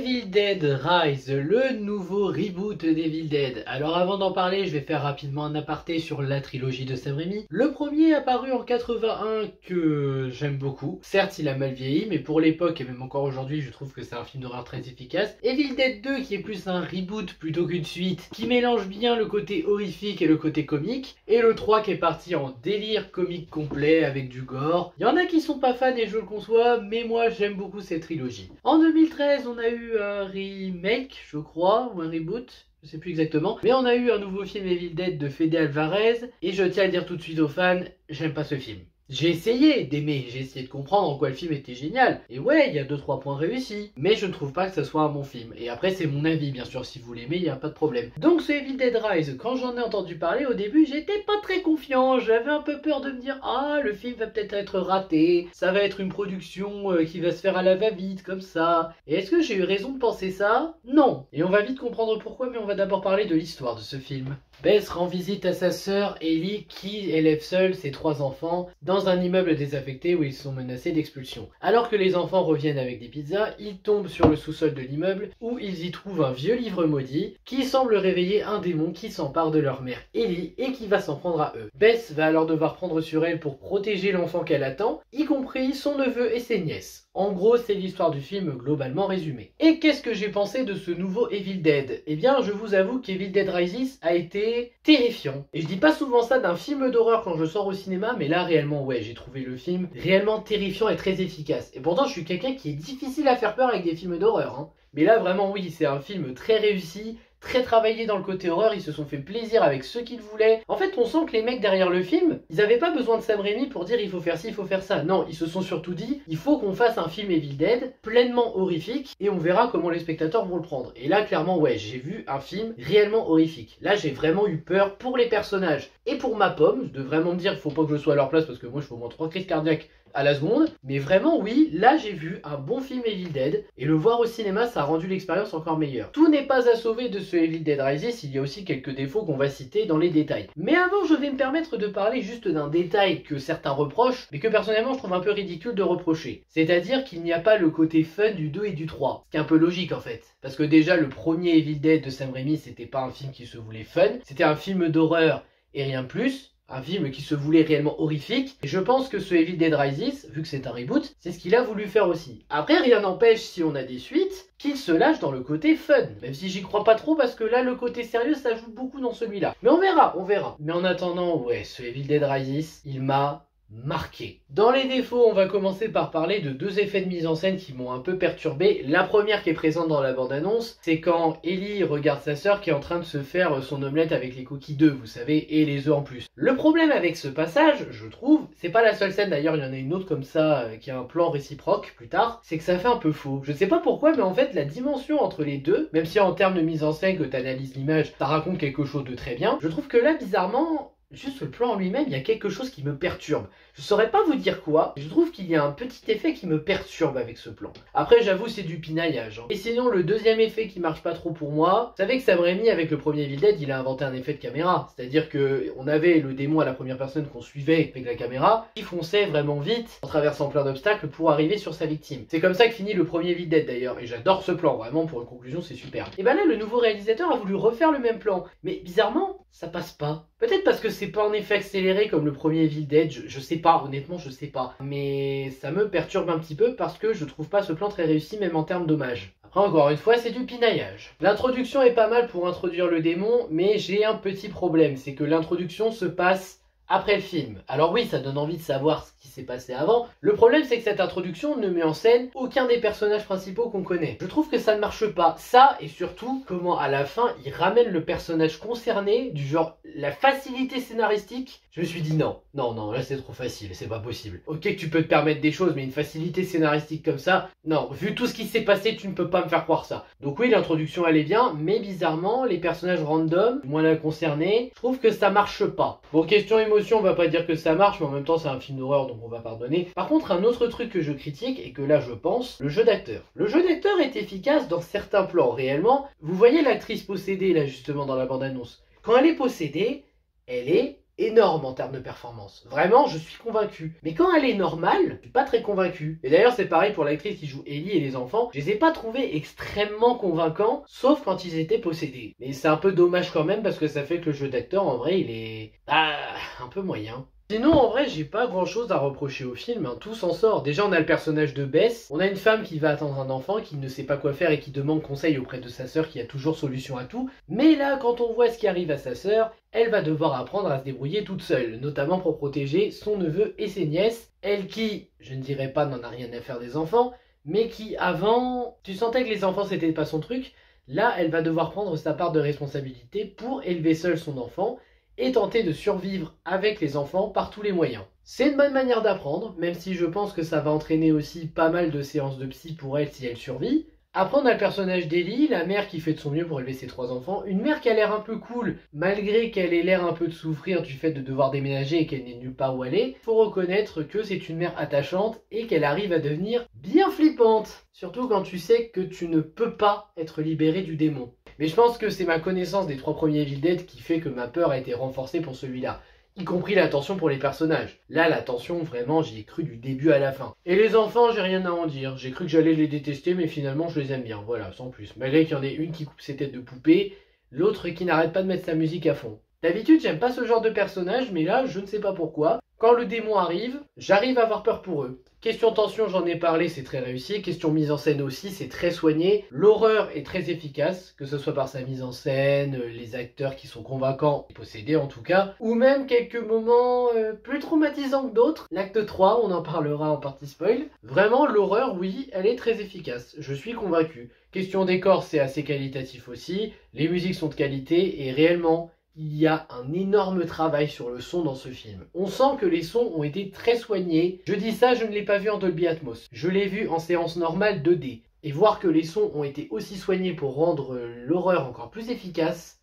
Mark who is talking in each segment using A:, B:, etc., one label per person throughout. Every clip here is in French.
A: Evil Dead Rise, le nouveau reboot d'Evil Dead. Alors avant d'en parler, je vais faire rapidement un aparté sur la trilogie de Sam Raimi. Le premier apparu en 81 que j'aime beaucoup. Certes, il a mal vieilli, mais pour l'époque et même encore aujourd'hui, je trouve que c'est un film d'horreur très efficace. Evil Dead 2 qui est plus un reboot plutôt qu'une suite, qui mélange bien le côté horrifique et le côté comique. Et le 3 qui est parti en délire comique complet avec du gore. Il y en a qui sont pas fans et je le conçois, mais moi j'aime beaucoup cette trilogie. En 2013, on a eu un remake, je crois, ou un reboot, je sais plus exactement. Mais on a eu un nouveau film Evil Dead de Fede Alvarez, et je tiens à dire tout de suite aux fans, j'aime pas ce film. J'ai essayé d'aimer, j'ai essayé de comprendre en quoi le film était génial. Et ouais, il y a 2-3 points réussis. Mais je ne trouve pas que ça soit un bon film. Et après, c'est mon avis, bien sûr, si vous l'aimez, il n'y a pas de problème. Donc ce Evil Dead Rise, quand j'en ai entendu parler au début, j'étais pas très confiant. J'avais un peu peur de me dire, ah, le film va peut-être être raté. Ça va être une production qui va se faire à la va-vite, comme ça. Et est-ce que j'ai eu raison de penser ça? Non. Et on va vite comprendre pourquoi, mais on va d'abord parler de l'histoire de ce film. Bess rend visite à sa sœur Ellie qui élève seule ses 3 enfants dans un immeuble désaffecté où ils sont menacés d'expulsion. Alors que les enfants reviennent avec des pizzas, ils tombent sur le sous-sol de l'immeuble où ils y trouvent un vieux livre maudit qui semble réveiller un démon qui s'empare de leur mère Ellie et qui va s'en prendre à eux. Bess va alors devoir prendre sur elle pour protéger l'enfant qu'elle attend, y compris son neveu et ses nièces. En gros, c'est l'histoire du film globalement résumée. Et qu'est-ce que j'ai pensé de ce nouveau Evil Dead? Eh bien, je vous avoue qu'Evil Dead Rises a été terrifiant. Et je dis pas souvent ça d'un film d'horreur quand je sors au cinéma, mais là, réellement, ouais, j'ai trouvé le film réellement terrifiant et très efficace. Et pourtant, je suis quelqu'un qui est difficile à faire peur avec des films d'horreur, hein. Mais là, vraiment, oui, c'est un film très réussi, très travaillé dans le côté horreur, ils se sont fait plaisir avec ce qu'ils voulaient. En fait, on sent que les mecs derrière le film, ils avaient pas besoin de Sam Raimi pour dire il faut faire ci, il faut faire ça. Non, ils se sont surtout dit, il faut qu'on fasse un film Evil Dead pleinement horrifique et on verra comment les spectateurs vont le prendre. Et là, clairement, ouais, j'ai vu un film réellement horrifique. Là, j'ai vraiment eu peur pour les personnages et pour ma pomme, de vraiment me dire, il faut pas que je sois à leur place parce que moi, je fais au moins 3 crises cardiaques à la seconde, mais vraiment oui, là j'ai vu un bon film Evil Dead, et le voir au cinéma ça a rendu l'expérience encore meilleure. Tout n'est pas à sauver de ce Evil Dead Rises, il y a aussi quelques défauts qu'on va citer dans les détails. Mais avant je vais me permettre de parler juste d'un détail que certains reprochent, mais que personnellement je trouve un peu ridicule de reprocher. C'est-à-dire qu'il n'y a pas le côté fun du 2 et du 3, ce qui est un peu logique en fait. Parce que déjà le premier Evil Dead de Sam Raimi c'était pas un film qui se voulait fun, c'était un film d'horreur et rien de plus. Un film qui se voulait réellement horrifique. Et je pense que ce Evil Dead Rises, vu que c'est un reboot, c'est ce qu'il a voulu faire aussi. Après, rien n'empêche, si on a des suites, qu'il se lâche dans le côté fun. Même si j'y crois pas trop, parce que là, le côté sérieux, ça joue beaucoup dans celui-là. Mais on verra, on verra. Mais en attendant, ouais, ce Evil Dead Rises, il m'a marqué. Dans les défauts, on va commencer par parler de 2 effets de mise en scène qui m'ont un peu perturbé. La première qui est présente dans la bande-annonce, c'est quand Ellie regarde sa sœur qui est en train de se faire son omelette avec les coquilles d'œufs, vous savez, et les œufs en plus. Le problème avec ce passage, je trouve, c'est pas la seule scène, d'ailleurs il y en a une autre comme ça, qui a un plan réciproque plus tard, c'est que ça fait un peu faux. Je sais pas pourquoi, mais en fait la dimension entre les deux, même si en termes de mise en scène, que t'analyses l'image, ça raconte quelque chose de très bien, je trouve que là, bizarrement, juste le plan en lui-même, il y a quelque chose qui me perturbe. Je saurais pas vous dire quoi, je trouve qu'il y a un petit effet qui me perturbe avec ce plan. Après, j'avoue, c'est du pinaillage, hein. Et sinon, le deuxième effet qui marche pas trop pour moi, vous savez que Sam Raimi, avec le premier Evil Dead, il a inventé un effet de caméra. C'est-à-dire que on avait le démon à la première personne qu'on suivait avec la caméra, qui fonçait vraiment vite, en traversant plein d'obstacles pour arriver sur sa victime. C'est comme ça que finit le premier Evil Dead d'ailleurs, et j'adore ce plan, vraiment, pour une conclusion, c'est super. Et ben là, le nouveau réalisateur a voulu refaire le même plan, mais bizarrement, ça passe pas. Peut-être parce que c'est pas en effet accéléré comme le premier Evil Dead, je sais pas, honnêtement je sais pas. Mais ça me perturbe un petit peu parce que je trouve pas ce plan très réussi même en termes d'hommage. Après encore une fois c'est du pinaillage. L'introduction est pas mal pour introduire le démon, mais j'ai un petit problème, c'est que l'introduction se passe après le film. Alors oui, ça donne envie de savoir ce qui s'est passé avant. Le problème, c'est que cette introduction ne met en scène aucun des personnages principaux qu'on connaît. Je trouve que ça ne marche pas. Ça, et surtout, comment à la fin, il ramène le personnage concerné, du genre, la facilité scénaristique. Je me suis dit non, là c'est trop facile, c'est pas possible. Ok que tu peux te permettre des choses, mais une facilité scénaristique comme ça, non, vu tout ce qui s'est passé, tu ne peux pas me faire croire ça. Donc oui, l'introduction elle est bien, mais bizarrement, les personnages random, moins la concernée, je trouve que ça marche pas. Pour question émotion, on va pas dire que ça marche, mais en même temps c'est un film d'horreur donc on va pardonner. Par contre, un autre truc que je critique, et que là je pense, le jeu d'acteur. Le jeu d'acteur est efficace dans certains plans, réellement. Vous voyez l'actrice possédée là justement dans la bande-annonce. Quand elle est possédée, elle est énorme en termes de performance. Vraiment, je suis convaincu. Mais quand elle est normale, je suis pas très convaincu. Et d'ailleurs, c'est pareil pour l'actrice qui joue Ellie et les enfants. Je les ai pas trouvés extrêmement convaincants, sauf quand ils étaient possédés. Mais c'est un peu dommage quand même parce que ça fait que le jeu d'acteur, en vrai, il est un peu moyen. Sinon, en vrai, j'ai pas grand chose à reprocher au film, hein. Tout s'en sort. Déjà, on a le personnage de Bess, on a une femme qui va attendre un enfant, qui ne sait pas quoi faire et qui demande conseil auprès de sa sœur qui a toujours solution à tout. Mais là, quand on voit ce qui arrive à sa sœur, elle va devoir apprendre à se débrouiller toute seule, notamment pour protéger son neveu et ses nièces. Elle qui, je ne dirais pas n'en a rien à faire des enfants, mais qui avant, tu sentais que les enfants c'était pas son truc. Là, elle va devoir prendre sa part de responsabilité pour élever seule son enfant et tenter de survivre avec les enfants par tous les moyens. C'est une bonne manière d'apprendre, même si je pense que ça va entraîner aussi pas mal de séances de psy pour elle si elle survit. Après, on a le personnage d'Ellie, la mère qui fait de son mieux pour élever ses 3 enfants. Une mère qui a l'air un peu cool, malgré qu'elle ait l'air un peu de souffrir du fait de devoir déménager et qu'elle n'ait nulle part où aller. Faut reconnaître que c'est une mère attachante et qu'elle arrive à devenir bien flippante. Surtout quand tu sais que tu ne peux pas être libéré du démon. Mais je pense que c'est ma connaissance des 3 premiers Evil Dead qui fait que ma peur a été renforcée pour celui-là. Y compris la tension pour les personnages. Là, la tension, vraiment, j'y ai cru du début à la fin. Et les enfants, j'ai rien à en dire. J'ai cru que j'allais les détester, mais finalement, je les aime bien. Voilà, sans plus. Malgré qu'il y en ait une qui coupe ses têtes de poupée, l'autre qui n'arrête pas de mettre sa musique à fond. D'habitude, j'aime pas ce genre de personnage, mais là, je ne sais pas pourquoi. Quand le démon arrive, j'arrive à avoir peur pour eux. Question tension, j'en ai parlé, c'est très réussi. Question mise en scène aussi, c'est très soigné. L'horreur est très efficace, que ce soit par sa mise en scène, les acteurs qui sont convaincants, possédés en tout cas, ou même quelques moments plus traumatisants que d'autres. L'acte 3, on en parlera en partie spoil. Vraiment, l'horreur, oui, elle est très efficace. Je suis convaincu. Question décor, c'est assez qualitatif aussi. Les musiques sont de qualité et réellement, il y a un énorme travail sur le son dans ce film. On sent que les sons ont été très soignés. Je dis ça, je ne l'ai pas vu en Dolby Atmos. Je l'ai vu en séance normale 2D. Et voir que les sons ont été aussi soignés pour rendre l'horreur encore plus efficace,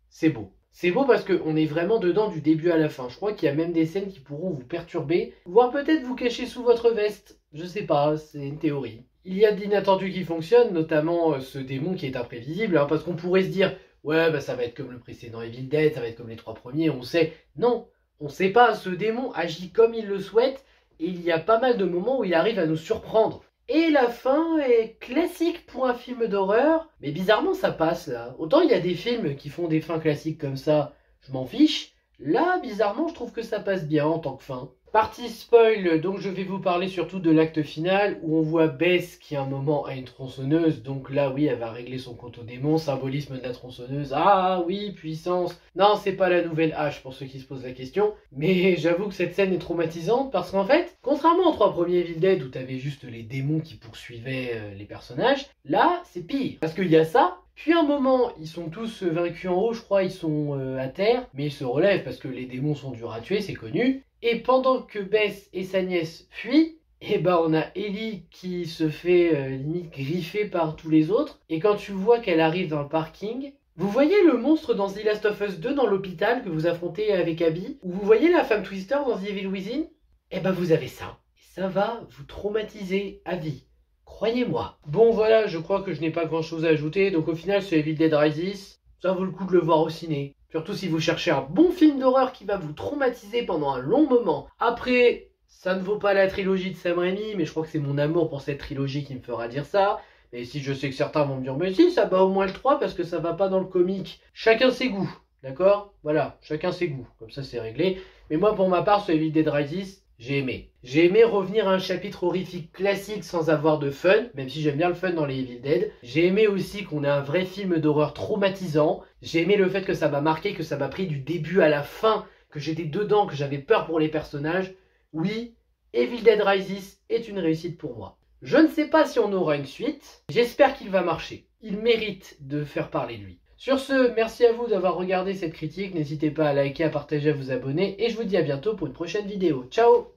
A: c'est beau. C'est beau parce qu'on est vraiment dedans du début à la fin. Je crois qu'il y a même des scènes qui pourront vous perturber, voire peut-être vous cacher sous votre veste. Je sais pas, c'est une théorie. Il y a d'inattendus qui fonctionnent, notamment ce démon qui est imprévisible, hein, parce qu'on pourrait se dire ouais, bah ça va être comme le précédent Evil Dead, ça va être comme les 3 premiers, on sait. Non, on sait pas, ce démon agit comme il le souhaite, et il y a pas mal de moments où il arrive à nous surprendre. Et la fin est classique pour un film d'horreur, mais bizarrement ça passe là. Autant il y a des films qui font des fins classiques comme ça, je m'en fiche. Là, bizarrement, je trouve que ça passe bien en tant que fin. Partie spoil, donc je vais vous parler surtout de l'acte final où on voit Bess qui à un moment a une tronçonneuse, donc là oui elle va régler son compte au démon, symbolisme de la tronçonneuse, ah oui puissance, non c'est pas la nouvelle hache pour ceux qui se posent la question, mais j'avoue que cette scène est traumatisante parce qu'en fait, contrairement aux 3 premiers Evil Dead où t'avais juste les démons qui poursuivaient les personnages, là c'est pire, parce qu'il y a ça. Puis un moment, ils sont tous vaincus en haut, je crois, ils sont à terre, mais ils se relèvent parce que les démons sont durs à tuer, c'est connu. Et pendant que Bess et sa nièce fuient, et ben on a Ellie qui se fait limite griffer par tous les autres. Et quand tu vois qu'elle arrive dans le parking, vous voyez le monstre dans The Last of Us 2 dans l'hôpital que vous affrontez avec Abby, ou vous voyez la femme Twister dans The Evil Within, et ben vous avez ça. Et ça va vous traumatiser à vie. Croyez-moi. Bon voilà, je crois que je n'ai pas grand chose à ajouter, donc au final ce Evil Dead Rises, ça vaut le coup de le voir au ciné. Surtout si vous cherchez un bon film d'horreur qui va vous traumatiser pendant un long moment. Après, ça ne vaut pas la trilogie de Sam Raimi, mais je crois que c'est mon amour pour cette trilogie qui me fera dire ça. Et si je sais que certains vont me dire, mais si, ça bat au moins le 3 parce que ça va pas dans le comique. Chacun ses goûts, d'accord? Voilà, chacun ses goûts, comme ça c'est réglé. Mais moi pour ma part, ce Evil Dead Rises, j'ai aimé. J'ai aimé revenir à un chapitre horrifique classique sans avoir de fun, même si j'aime bien le fun dans les Evil Dead. J'ai aimé aussi qu'on ait un vrai film d'horreur traumatisant. J'ai aimé le fait que ça m'a marqué, que ça m'a pris du début à la fin, que j'étais dedans, que j'avais peur pour les personnages. Oui, Evil Dead Rises est une réussite pour moi. Je ne sais pas si on aura une suite, j'espère qu'il va marcher. Il mérite de faire parler de lui. Sur ce, merci à vous d'avoir regardé cette critique, n'hésitez pas à liker, à partager, à vous abonner, et je vous dis à bientôt pour une prochaine vidéo. Ciao!